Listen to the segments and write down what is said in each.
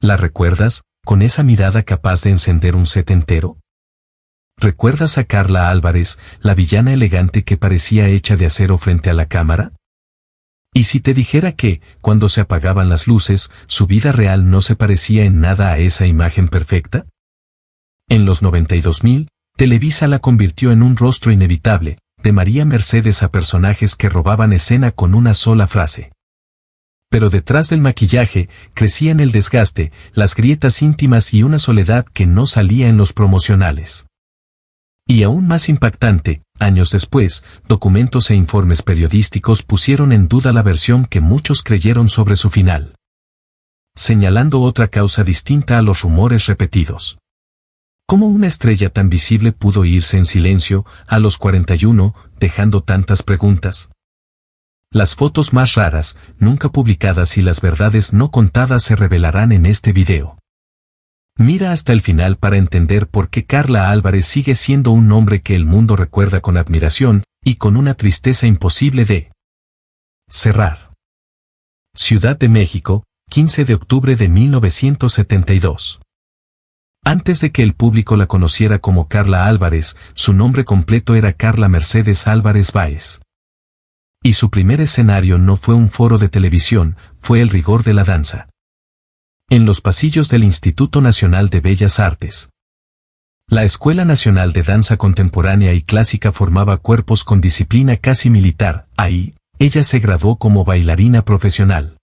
¿La recuerdas, con esa mirada capaz de encender un set entero? ¿Recuerdas a Carla Álvarez, la villana elegante que parecía hecha de acero frente a la cámara? ¿Y si te dijera que, cuando se apagaban las luces, su vida real no se parecía en nada a esa imagen perfecta? En los 92.000, Televisa la convirtió en un rostro inevitable, de María Mercedes a personajes que robaban escena con una sola frase. Pero detrás del maquillaje, crecían el desgaste, las grietas íntimas y una soledad que no salía en los promocionales. Y aún más impactante, años después, documentos e informes periodísticos pusieron en duda la versión que muchos creyeron sobre su final, señalando otra causa distinta a los rumores repetidos. ¿Cómo una estrella tan visible pudo irse en silencio, a los 41, dejando tantas preguntas? Las fotos más raras, nunca publicadas y las verdades no contadas se revelarán en este video. Mira hasta el final para entender por qué Carla Álvarez sigue siendo un nombre que el mundo recuerda con admiración, y con una tristeza imposible de cerrar. Ciudad de México, 15 de octubre de 1972. Antes de que el público la conociera como Carla Álvarez, su nombre completo era Carla Mercedes Álvarez Báez. Y su primer escenario no fue un foro de televisión, fue el rigor de la danza. En los pasillos del Instituto Nacional de Bellas Artes. La Escuela Nacional de Danza Contemporánea y Clásica formaba cuerpos con disciplina casi militar. Ahí, ella se graduó como bailarina profesional,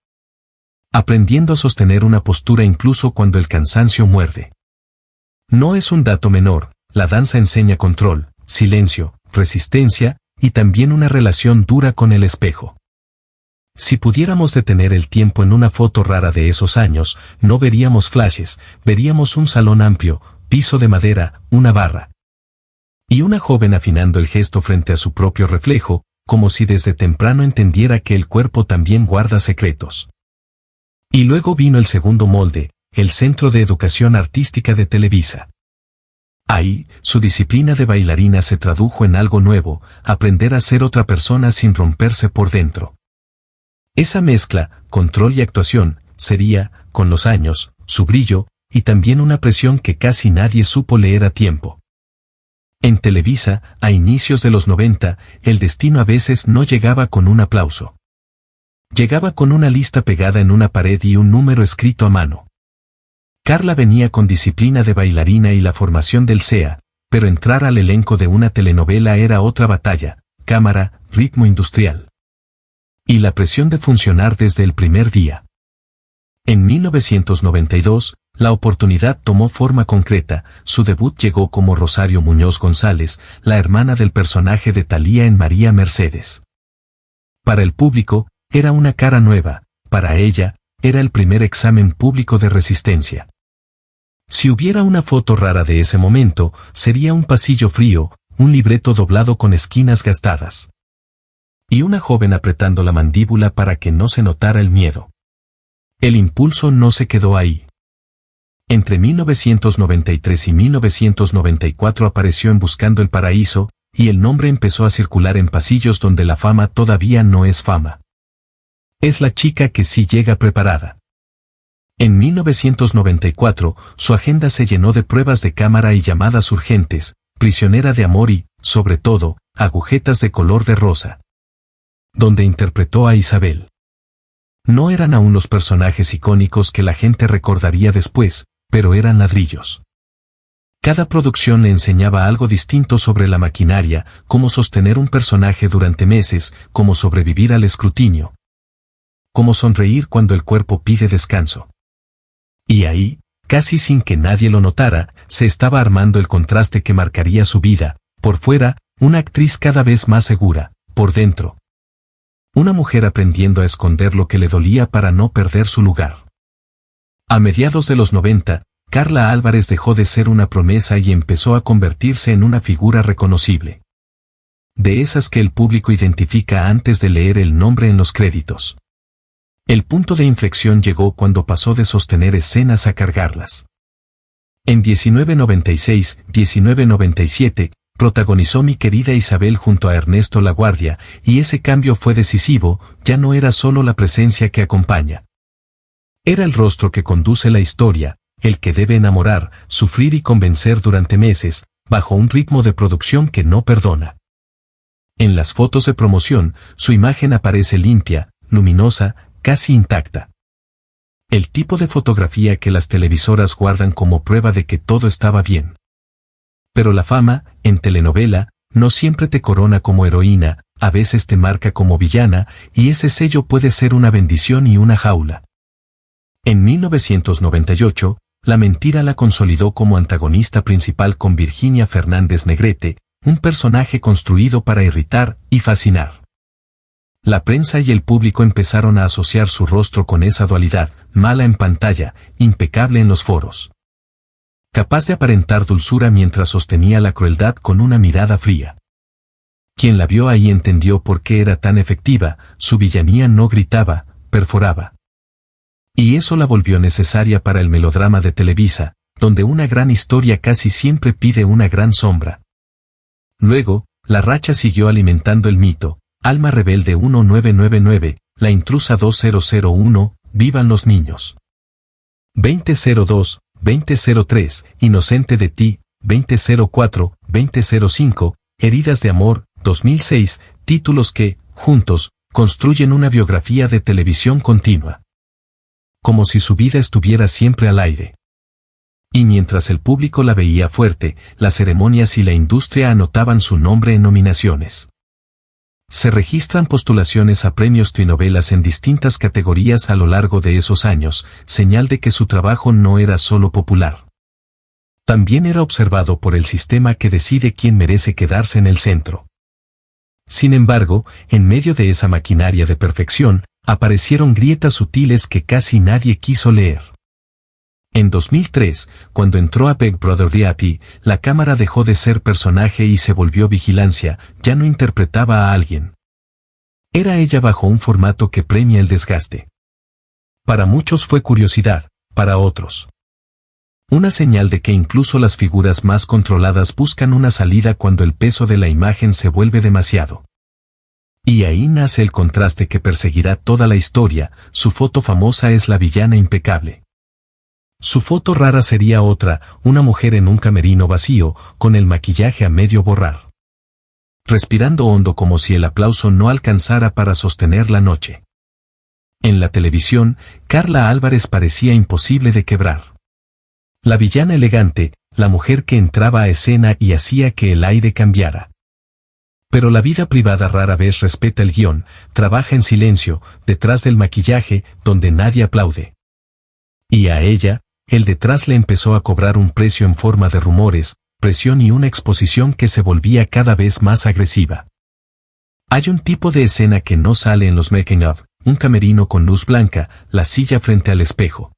aprendiendo a sostener una postura incluso cuando el cansancio muerde. No es un dato menor, la danza enseña control, silencio, resistencia, y también una relación dura con el espejo. Si pudiéramos detener el tiempo en una foto rara de esos años, no veríamos flashes, veríamos un salón amplio, piso de madera, una barra. Y una joven afinando el gesto frente a su propio reflejo, como si desde temprano entendiera que el cuerpo también guarda secretos. Y luego vino el segundo molde, el Centro de Educación Artística de Televisa. Ahí, su disciplina de bailarina se tradujo en algo nuevo, aprender a ser otra persona sin romperse por dentro. Esa mezcla, control y actuación, sería, con los años, su brillo, y también una presión que casi nadie supo leer a tiempo. En Televisa, a inicios de los 90, el destino a veces no llegaba con un aplauso. Llegaba con una lista pegada en una pared y un número escrito a mano. Carla venía con disciplina de bailarina y la formación del CEA, pero entrar al elenco de una telenovela era otra batalla, cámara, ritmo industrial. Y la presión de funcionar desde el primer día. En 1992, la oportunidad tomó forma concreta, su debut llegó como Rosario Muñoz González, la hermana del personaje de Thalía en María Mercedes. Para el público, era una cara nueva, para ella, era el primer examen público de resistencia. Si hubiera una foto rara de ese momento, sería un pasillo frío, un libreto doblado con esquinas gastadas. Y una joven apretando la mandíbula para que no se notara el miedo. El impulso no se quedó ahí. Entre 1993 y 1994 apareció en Buscando el Paraíso, y el nombre empezó a circular en pasillos donde la fama todavía no es fama. Es la chica que sí llega preparada. En 1994, su agenda se llenó de pruebas de cámara y llamadas urgentes, prisionera de amor y, sobre todo, agujetas de color de rosa, donde interpretó a Isabel. No eran aún los personajes icónicos que la gente recordaría después, pero eran ladrillos. Cada producción le enseñaba algo distinto sobre la maquinaria, cómo sostener un personaje durante meses, cómo sobrevivir al escrutinio, cómo sonreír cuando el cuerpo pide descanso. Y ahí, casi sin que nadie lo notara, se estaba armando el contraste que marcaría su vida. Por fuera, una actriz cada vez más segura, por dentro, una mujer aprendiendo a esconder lo que le dolía para no perder su lugar. A mediados de los 90, Carla Álvarez dejó de ser una promesa y empezó a convertirse en una figura reconocible. De esas que el público identifica antes de leer el nombre en los créditos. El punto de inflexión llegó cuando pasó de sostener escenas a cargarlas. En 1996-1997, protagonizó Mi querida Isabel junto a Ernesto Laguardia, y ese cambio fue decisivo, ya no era solo la presencia que acompaña. Era el rostro que conduce la historia, el que debe enamorar, sufrir y convencer durante meses, bajo un ritmo de producción que no perdona. En las fotos de promoción, su imagen aparece limpia, luminosa, casi intacta. El tipo de fotografía que las televisoras guardan como prueba de que todo estaba bien. Pero la fama, en telenovela, no siempre te corona como heroína, a veces te marca como villana, y ese sello puede ser una bendición y una jaula. En 1998, la mentira la consolidó como antagonista principal con Virginia Fernández Negrete, un personaje construido para irritar y fascinar. La prensa y el público empezaron a asociar su rostro con esa dualidad, mala en pantalla, impecable en los foros. Capaz de aparentar dulzura mientras sostenía la crueldad con una mirada fría. Quien la vio ahí entendió por qué era tan efectiva, su villanía no gritaba, perforaba. Y eso la volvió necesaria para el melodrama de Televisa, donde una gran historia casi siempre pide una gran sombra. Luego, la racha siguió alimentando el mito, Alma Rebelde 1999, La Intrusa 2001, Vivan los niños. 2002, 2003, Inocente de ti, 2004, 2005, Heridas de amor, 2006, títulos que, juntos, construyen una biografía de televisión continua. Como si su vida estuviera siempre al aire. Y mientras el público la veía fuerte, las ceremonias y la industria anotaban su nombre en nominaciones. Se registran postulaciones a premios telenovelas en distintas categorías a lo largo de esos años, señal de que su trabajo no era solo popular. También era observado por el sistema que decide quién merece quedarse en el centro. Sin embargo, en medio de esa maquinaria de perfección, aparecieron grietas sutiles que casi nadie quiso leer. En 2003, cuando entró a Big Brother VIP, la cámara dejó de ser personaje y se volvió vigilancia, ya no interpretaba a alguien. Era ella bajo un formato que premia el desgaste. Para muchos fue curiosidad, para otros. Una señal de que incluso las figuras más controladas buscan una salida cuando el peso de la imagen se vuelve demasiado. Y ahí nace el contraste que perseguirá toda la historia, su foto famosa es la villana impecable. Su foto rara sería otra, una mujer en un camerino vacío, con el maquillaje a medio borrar. Respirando hondo como si el aplauso no alcanzara para sostener la noche. En la televisión, Carla Álvarez parecía imposible de quebrar. La villana elegante, la mujer que entraba a escena y hacía que el aire cambiara. Pero la vida privada rara vez respeta el guión, trabaja en silencio, detrás del maquillaje, donde nadie aplaude. Y a ella, el detrás le empezó a cobrar un precio en forma de rumores, presión y una exposición que se volvía cada vez más agresiva. Hay un tipo de escena que no sale en los making of, un camerino con luz blanca, la silla frente al espejo.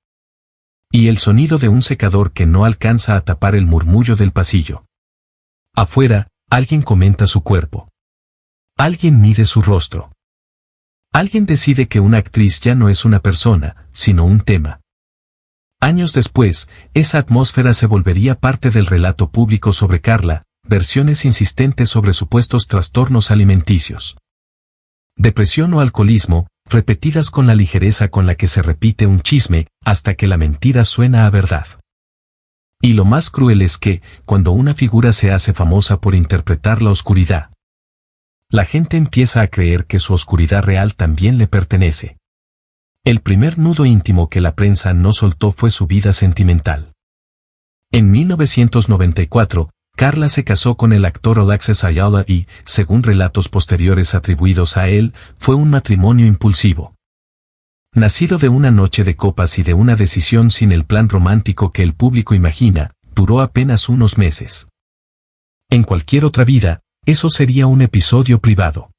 Y el sonido de un secador que no alcanza a tapar el murmullo del pasillo. Afuera, alguien comenta su cuerpo. Alguien mide su rostro. Alguien decide que una actriz ya no es una persona, sino un tema. Años después, esa atmósfera se volvería parte del relato público sobre Carla, versiones insistentes sobre supuestos trastornos alimenticios. Depresión o alcoholismo, repetidas con la ligereza con la que se repite un chisme, hasta que la mentira suena a verdad. Y lo más cruel es que, cuando una figura se hace famosa por interpretar la oscuridad, la gente empieza a creer que su oscuridad real también le pertenece. El primer nudo íntimo que la prensa no soltó fue su vida sentimental. En 1994, Carla se casó con el actor Alexis Ayala y, según relatos posteriores atribuidos a él, fue un matrimonio impulsivo. Nacido de una noche de copas y de una decisión sin el plan romántico que el público imagina, duró apenas unos meses. En cualquier otra vida, eso sería un episodio privado.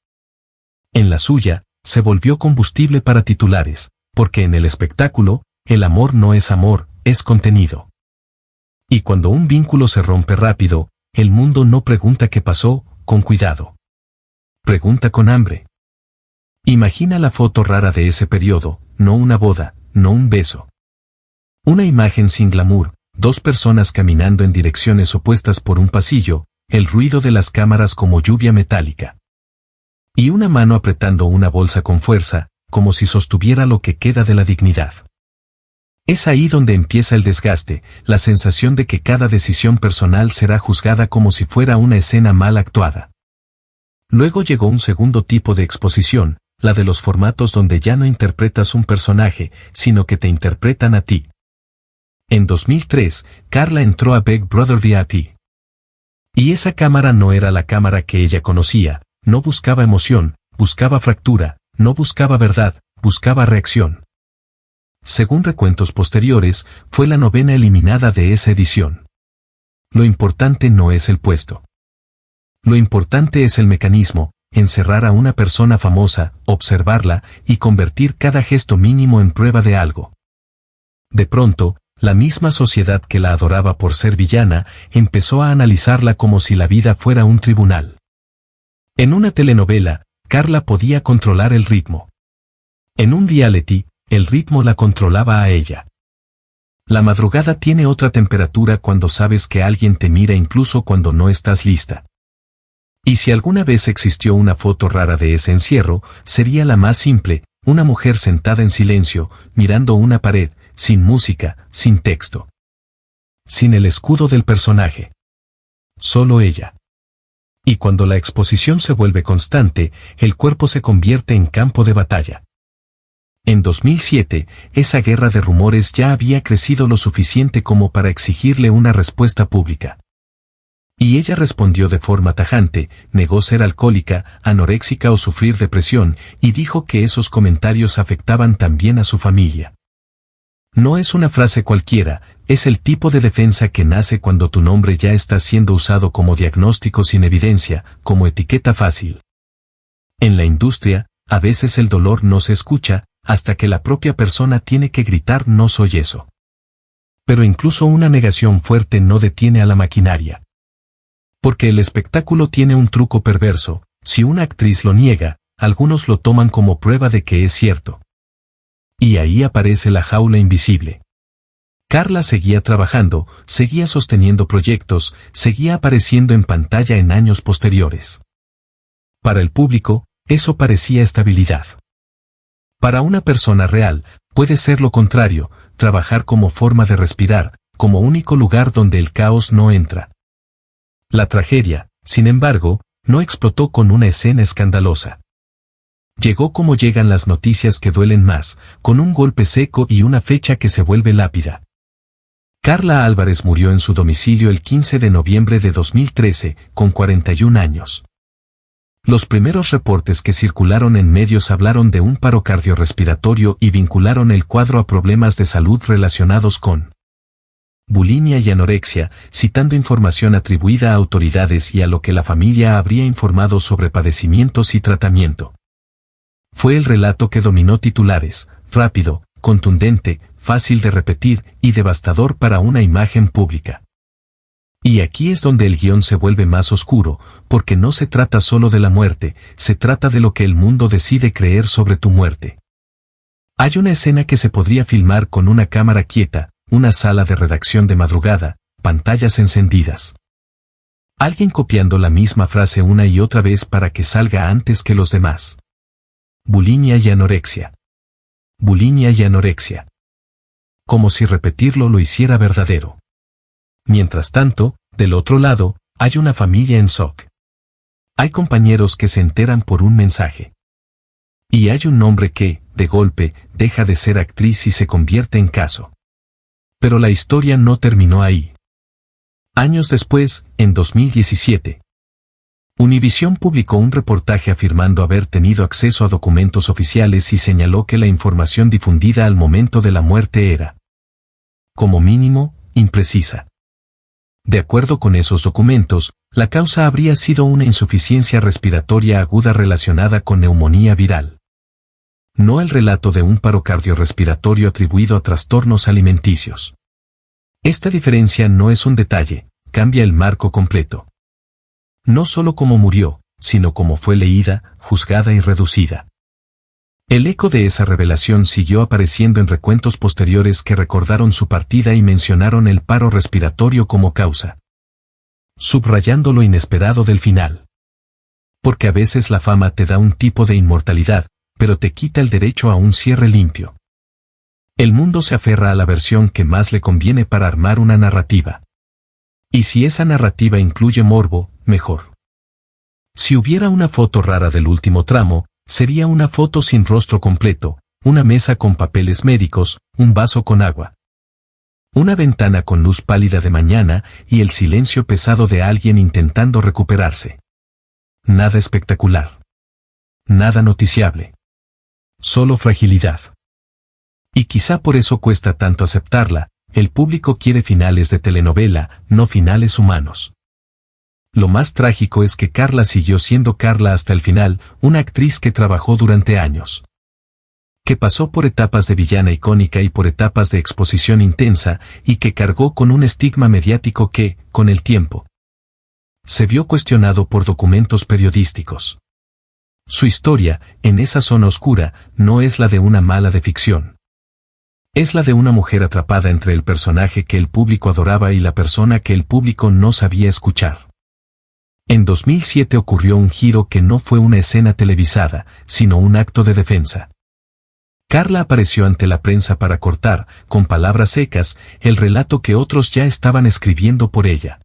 En la suya, se volvió combustible para titulares, porque en el espectáculo, el amor no es amor, es contenido. Y cuando un vínculo se rompe rápido, el mundo no pregunta qué pasó, con cuidado. Pregunta con hambre. Imagina la foto rara de ese periodo, no una boda, no un beso. Una imagen sin glamour, dos personas caminando en direcciones opuestas por un pasillo, el ruido de las cámaras como lluvia metálica. Y una mano apretando una bolsa con fuerza, como si sostuviera lo que queda de la dignidad. Es ahí donde empieza el desgaste, la sensación de que cada decisión personal será juzgada como si fuera una escena mal actuada. Luego llegó un segundo tipo de exposición, la de los formatos donde ya no interpretas un personaje, sino que te interpretan a ti. En 2003, Carla entró a Big Brother VIP. Y esa cámara no era la cámara que ella conocía, no buscaba emoción, buscaba fractura, no buscaba verdad, buscaba reacción. Según recuentos posteriores, fue la 9ª eliminada de esa edición. Lo importante no es el puesto. Lo importante es el mecanismo, encerrar a una persona famosa, observarla y convertir cada gesto mínimo en prueba de algo. De pronto, la misma sociedad que la adoraba por ser villana, empezó a analizarla como si la vida fuera un tribunal. En una telenovela, Carla podía controlar el ritmo. En un reality, el ritmo la controlaba a ella. La madrugada tiene otra temperatura cuando sabes que alguien te mira incluso cuando no estás lista. Y si alguna vez existió una foto rara de ese encierro, sería la más simple, una mujer sentada en silencio, mirando una pared, sin música, sin texto. Sin el escudo del personaje. Solo ella. Y cuando la exposición se vuelve constante, el cuerpo se convierte en campo de batalla. En 2007, esa guerra de rumores ya había crecido lo suficiente como para exigirle una respuesta pública. Y ella respondió de forma tajante, negó ser alcohólica, anoréxica o sufrir depresión, y dijo que esos comentarios afectaban también a su familia. No es una frase cualquiera, es el tipo de defensa que nace cuando tu nombre ya está siendo usado como diagnóstico sin evidencia, como etiqueta fácil. En la industria, a veces el dolor no se escucha, hasta que la propia persona tiene que gritar no soy eso. Pero incluso una negación fuerte no detiene a la maquinaria. Porque el espectáculo tiene un truco perverso, si una actriz lo niega, algunos lo toman como prueba de que es cierto. Y ahí aparece la jaula invisible. Carla seguía trabajando, seguía sosteniendo proyectos, seguía apareciendo en pantalla en años posteriores. Para el público, eso parecía estabilidad. Para una persona real, puede ser lo contrario, trabajar como forma de respirar, como único lugar donde el caos no entra. La tragedia, sin embargo, no explotó con una escena escandalosa. Llegó como llegan las noticias que duelen más, con un golpe seco y una fecha que se vuelve lápida. Carla Álvarez murió en su domicilio el 15 de noviembre de 2013, con 41 años. Los primeros reportes que circularon en medios hablaron de un paro cardiorrespiratorio y vincularon el cuadro a problemas de salud relacionados con bulimia y anorexia, citando información atribuida a autoridades y a lo que la familia habría informado sobre padecimientos y tratamiento. Fue el relato que dominó titulares, rápido, contundente, fácil de repetir y devastador para una imagen pública. Y aquí es donde el guión se vuelve más oscuro, porque no se trata solo de la muerte, se trata de lo que el mundo decide creer sobre tu muerte. Hay una escena que se podría filmar con una cámara quieta, una sala de redacción de madrugada, pantallas encendidas. Alguien copiando la misma frase una y otra vez para que salga antes que los demás. Bulimia y anorexia. Bulimia y anorexia. Como si repetirlo lo hiciera verdadero. Mientras tanto, del otro lado, hay una familia en shock. Hay compañeros que se enteran por un mensaje. Y hay un hombre que, de golpe, deja de ser actriz y se convierte en caso. Pero la historia no terminó ahí. Años después, en 2017, Univisión publicó un reportaje afirmando haber tenido acceso a documentos oficiales y señaló que la información difundida al momento de la muerte era, como mínimo, imprecisa. De acuerdo con esos documentos, la causa habría sido una insuficiencia respiratoria aguda relacionada con neumonía viral. No el relato de un paro cardiorrespiratorio atribuido a trastornos alimenticios. Esta diferencia no es un detalle, cambia el marco completo. No solo cómo murió, sino cómo fue leída, juzgada y reducida. El eco de esa revelación siguió apareciendo en recuentos posteriores que recordaron su partida y mencionaron el paro respiratorio como causa, subrayando lo inesperado del final. Porque a veces la fama te da un tipo de inmortalidad, pero te quita el derecho a un cierre limpio. El mundo se aferra a la versión que más le conviene para armar una narrativa. Y si esa narrativa incluye morbo, mejor. Si hubiera una foto rara del último tramo, sería una foto sin rostro completo, una mesa con papeles médicos, un vaso con agua. Una ventana con luz pálida de mañana y el silencio pesado de alguien intentando recuperarse. Nada espectacular. Nada noticiable. Solo fragilidad. Y quizá por eso cuesta tanto aceptarla, el público quiere finales de telenovela, no finales humanos. Lo más trágico es que Carla siguió siendo Carla hasta el final, una actriz que trabajó durante años. Que pasó por etapas de villana icónica y por etapas de exposición intensa, y que cargó con un estigma mediático que, con el tiempo, se vio cuestionado por documentos periodísticos. Su historia, en esa zona oscura, no es la de una mala de ficción. Es la de una mujer atrapada entre el personaje que el público adoraba y la persona que el público no sabía escuchar. En 2007 ocurrió un giro que no fue una escena televisada, sino un acto de defensa. Carla apareció ante la prensa para cortar, con palabras secas, el relato que otros ya estaban escribiendo por ella.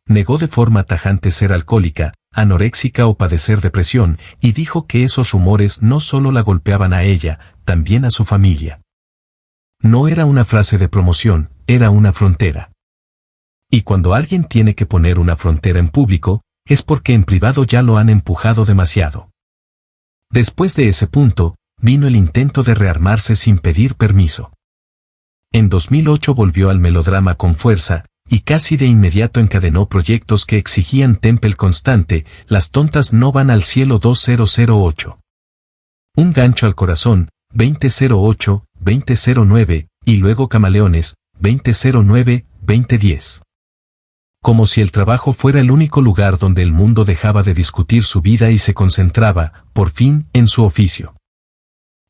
Negó de forma tajante ser alcohólica, anoréxica o padecer depresión, y dijo que esos rumores no solo la golpeaban a ella, también a su familia. No era una frase de promoción, era una frontera. Y cuando alguien tiene que poner una frontera en público, es porque en privado ya lo han empujado demasiado. Después de ese punto, vino el intento de rearmarse sin pedir permiso. En 2008 volvió al melodrama con fuerza, y casi de inmediato encadenó proyectos que exigían temple constante, Las tontas no van al cielo 2008. Un gancho al corazón, 2008, 2009, y luego Camaleones, 2009, 2010. Como si el trabajo fuera el único lugar donde el mundo dejaba de discutir su vida y se concentraba, por fin, en su oficio.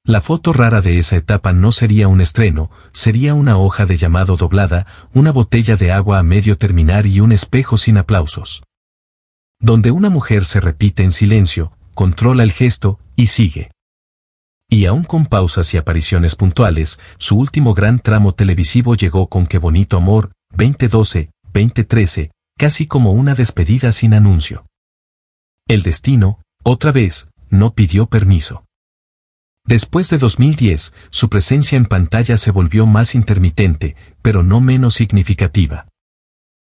La foto rara de esa etapa no sería un estreno, sería una hoja de llamado doblada, una botella de agua a medio terminar y un espejo sin aplausos. Donde una mujer se repite en silencio, controla el gesto, y sigue. Y aún con pausas y apariciones puntuales, su último gran tramo televisivo llegó con Qué bonito amor, 2012, 2013, casi como una despedida sin anuncio. El destino, otra vez, no pidió permiso. Después de 2010, su presencia en pantalla se volvió más intermitente, pero no menos significativa.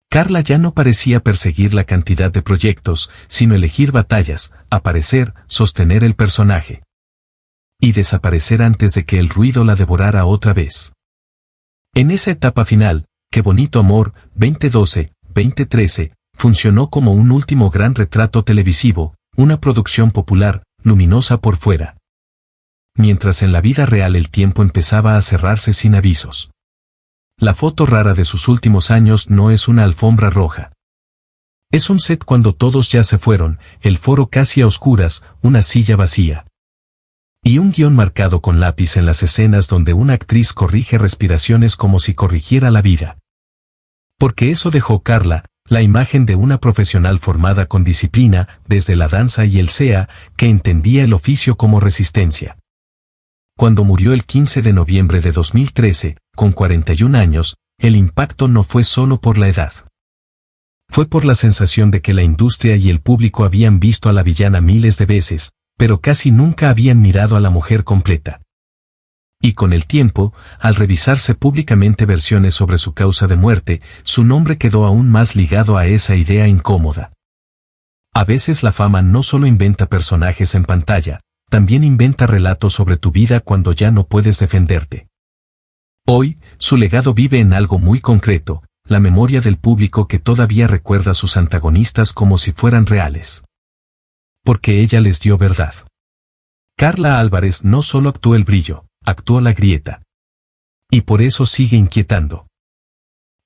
Carla ya no parecía perseguir la cantidad de proyectos, sino elegir batallas, aparecer, sostener el personaje. Y desaparecer antes de que el ruido la devorara otra vez. En esa etapa final, Qué bonito amor, 2012, 2013, funcionó como un último gran retrato televisivo, una producción popular, luminosa por fuera. Mientras en la vida real el tiempo empezaba a cerrarse sin avisos. La foto rara de sus últimos años no es una alfombra roja. Es un set cuando todos ya se fueron, el foro casi a oscuras, una silla vacía. Y un guión marcado con lápiz en las escenas donde una actriz corrige respiraciones como si corrigiera la vida. Porque eso dejó Carla, la imagen de una profesional formada con disciplina, desde la danza y el SEA, que entendía el oficio como resistencia. Cuando murió el 15 de noviembre de 2013, con 41 años, el impacto no fue solo por la edad. Fue por la sensación de que la industria y el público habían visto a la villana miles de veces, pero casi nunca habían mirado a la mujer completa. Y con el tiempo, al revisarse públicamente versiones sobre su causa de muerte, su nombre quedó aún más ligado a esa idea incómoda. A veces la fama no solo inventa personajes en pantalla, también inventa relatos sobre tu vida cuando ya no puedes defenderte. Hoy, su legado vive en algo muy concreto, la memoria del público que todavía recuerda a sus antagonistas como si fueran reales. Porque ella les dio verdad. Carla Álvarez no solo actuó el brillo, actuó la grieta. Y por eso sigue inquietando.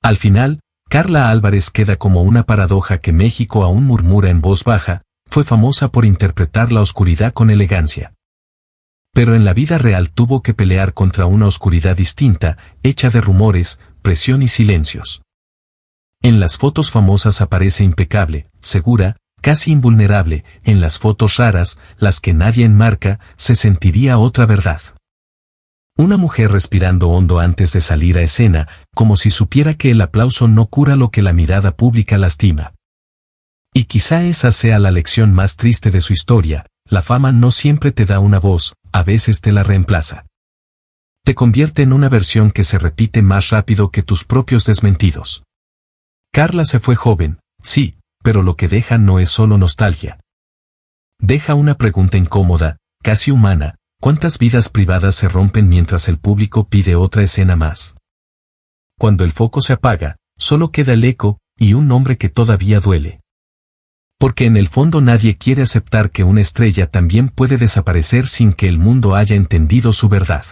Al final, Carla Álvarez queda como una paradoja que México aún murmura en voz baja, fue famosa por interpretar la oscuridad con elegancia. Pero en la vida real tuvo que pelear contra una oscuridad distinta, hecha de rumores, presión y silencios. En las fotos famosas aparece impecable, segura, casi invulnerable, en las fotos raras, las que nadie enmarca, se sentiría otra verdad. Una mujer respirando hondo antes de salir a escena, como si supiera que el aplauso no cura lo que la mirada pública lastima. Y quizá esa sea la lección más triste de su historia: la fama no siempre te da una voz, a veces te la reemplaza. Te convierte en una versión que se repite más rápido que tus propios desmentidos. Carla se fue joven, sí, pero lo que deja no es solo nostalgia. Deja una pregunta incómoda, casi humana: ¿cuántas vidas privadas se rompen mientras el público pide otra escena más? Cuando el foco se apaga, solo queda el eco, y un nombre que todavía duele. Porque en el fondo nadie quiere aceptar que una estrella también puede desaparecer sin que el mundo haya entendido su verdad.